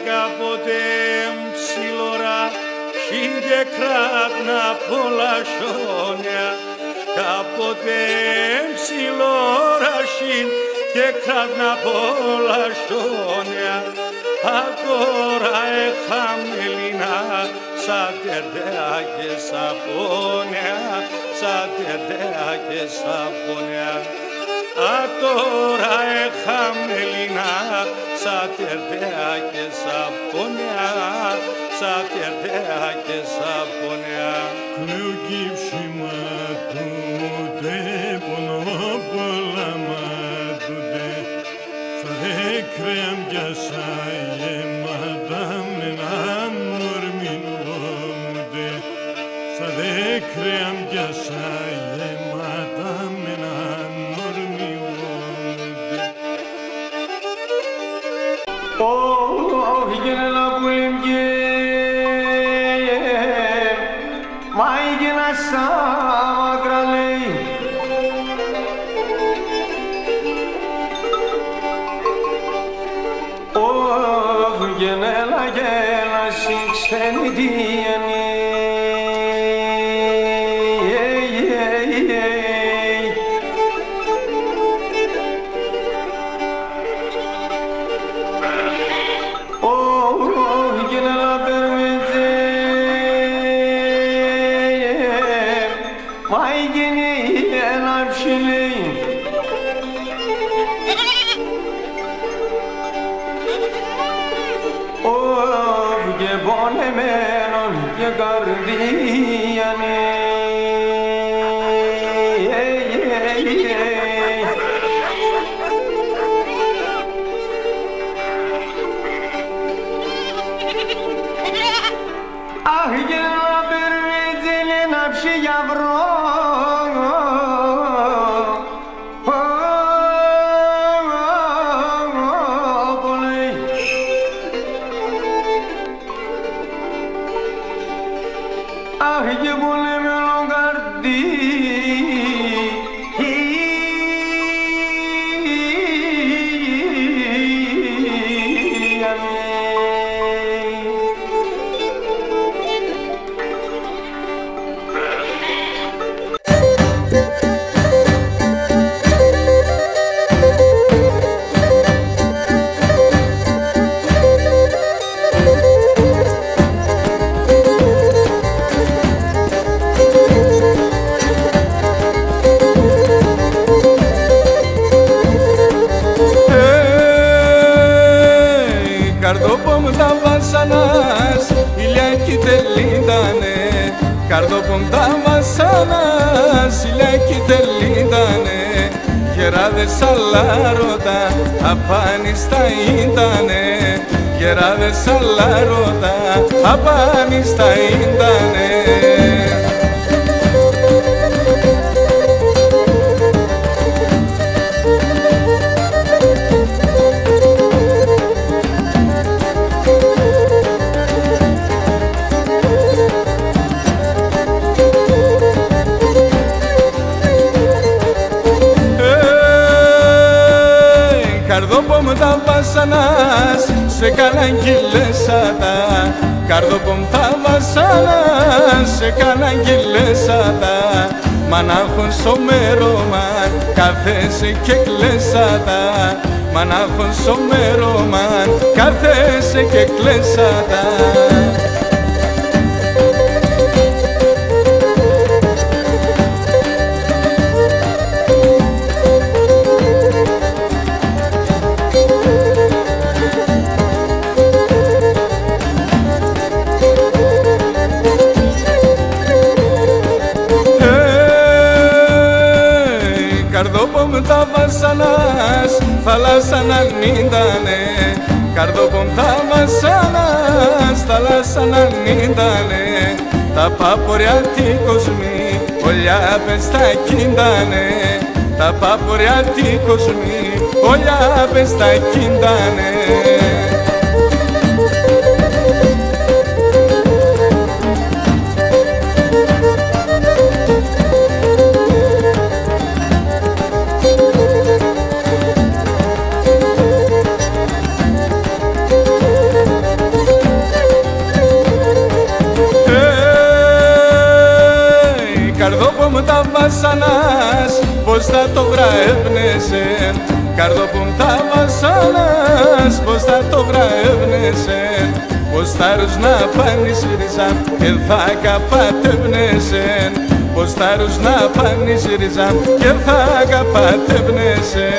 κάποτε ψιλορά και κράτνα πολλά σόνια, κάποτε ψιλορά και κράτνα πολλά σόνια, τώρα εχαμελίνα σαν τερδέα και σαπόνια, σαν τερδέα και σαπόνια. Τώρα εχαμελίνα σαν τερδέα και σαπόνια, σαν τερδέα και σαπόνια. Κλαίω κύψιμα τούτε, πονώ πολλά μάτουτε, θα έκρεα μοιάσα γεμάτα με έναν ορμινόμουτε, θα έκρεα μοιάσα γεμάτα με έναν ορμινόμουτε. Oh, γένελα πουλιμκέ, μάι γένασα μακραλέι. Oh, γένελα γέναση ξένη διένει. Καρδόπον τα βασάνας, ηλέκη τελείτανε, γεράδες αλάρωτα, απάνιστα ήτανε, γεράδες αλάρωτα, απάνιστα ήτανε. Καρδόπομ τα βασάνας, σε καναγγυλέσατα. Καρδόπομ τα βασάνας, σε καναγγυλέσατα. Μανάχον στο μέρομαν, κάθεσαι και κλαίσατα. Μανάχον στο μέρομαν, κάθεσαι και κλαίσατα. Καρδόπομ τα βασάνας, θάλασσα να νύντανε. Καρδόπομ τα βασάνας, θάλασσα να νύντανε. Τα πάπορια τι κοσμοί, ολιά πες τα κίντανε. Τα πάπορια τι κοσμοί, ολιά πες τα κίντανε. βασάνας, πως θα το βραεύνεσαι. Καρδόπομ τα βασάνας, πως θα το βραεύνεσαι. Πως θα ρουσνα πανίσιριζα και θα καπατεύνεσαι. Πως θα ρουσνα πανίσιριζα και θα καπατεύνεσαι.